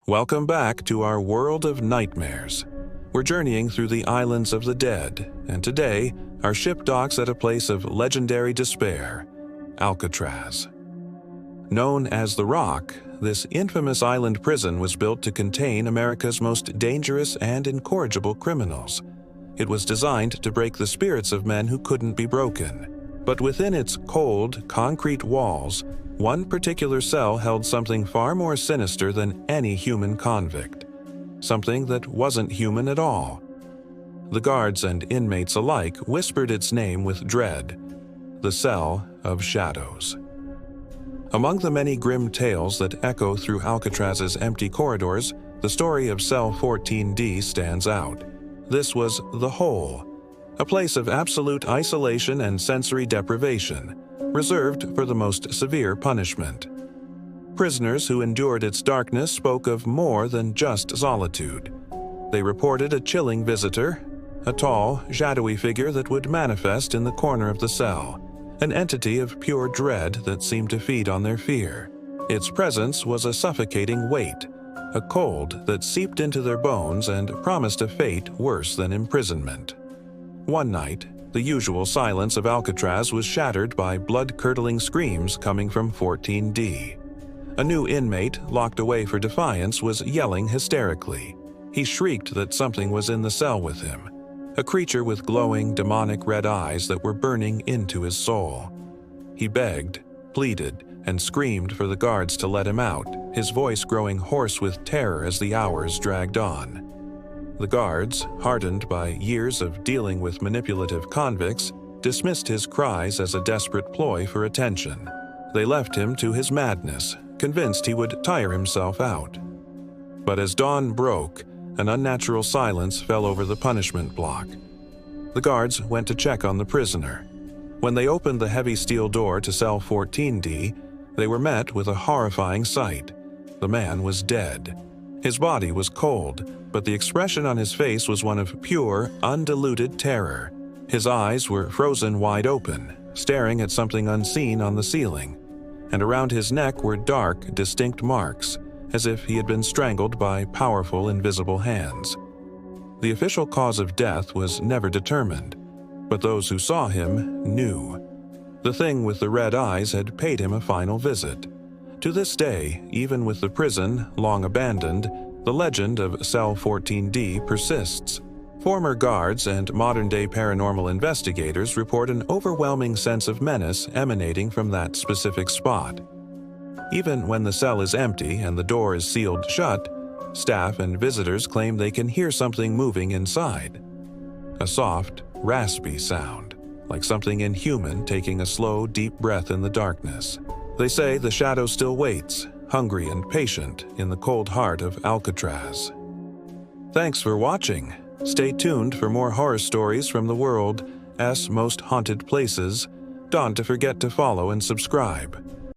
Welcome back to our world of nightmares. We're journeying through the islands of the dead, and today, our ship docks at a place of legendary despair, Alcatraz. Known as the Rock, this infamous island prison was built to contain America's most dangerous and incorrigible criminals. It was designed to break the spirits of men who couldn't be broken. But within its cold, concrete walls, one particular cell held something far more sinister than any human convict. Something that wasn't human at all. The guards and inmates alike whispered its name with dread: the Cell of Shadows. Among the many grim tales that echo through Alcatraz's empty corridors, the story of Cell 14D stands out. This was the Hole, a place of absolute isolation and sensory deprivation, reserved for the most severe punishment. Prisoners who endured its darkness spoke of more than just solitude. They reported a chilling visitor, a tall, shadowy figure that would manifest in the corner of the cell, an entity of pure dread that seemed to feed on their fear. Its presence was a suffocating weight, a cold that seeped into their bones and promised a fate worse than imprisonment. One night, the usual silence of Alcatraz was shattered by blood-curdling screams coming from 14D. A new inmate, locked away for defiance, was yelling hysterically. He shrieked that something was in the cell with him, a creature with glowing, demonic red eyes that were burning into his soul. He begged, pleaded, and screamed for the guards to let him out, his voice growing hoarse with terror as the hours dragged on. The guards, hardened by years of dealing with manipulative convicts, dismissed his cries as a desperate ploy for attention. They left him to his madness, convinced he would tire himself out. But as dawn broke, an unnatural silence fell over the punishment block. The guards went to check on the prisoner. When they opened the heavy steel door to cell 14D, they were met with a horrifying sight. The man was dead. His body was cold, but the expression on his face was one of pure, undiluted terror. His eyes were frozen wide open, staring at something unseen on the ceiling, and around his neck were dark, distinct marks, as if he had been strangled by powerful, invisible hands. The official cause of death was never determined, but those who saw him knew. The thing with the red eyes had paid him a final visit. To this day, even with the prison long abandoned, the legend of Cell 14D persists. Former guards and modern-day paranormal investigators report an overwhelming sense of menace emanating from that specific spot. Even when the cell is empty and the door is sealed shut, staff and visitors claim they can hear something moving inside. A soft, raspy sound, like something inhuman taking a slow, deep breath in the darkness. They say the shadow still waits, hungry and patient, in the cold heart of Alcatraz. Thanks for watching. Stay tuned for more horror stories from the world's most haunted places. Don't forget to follow and subscribe.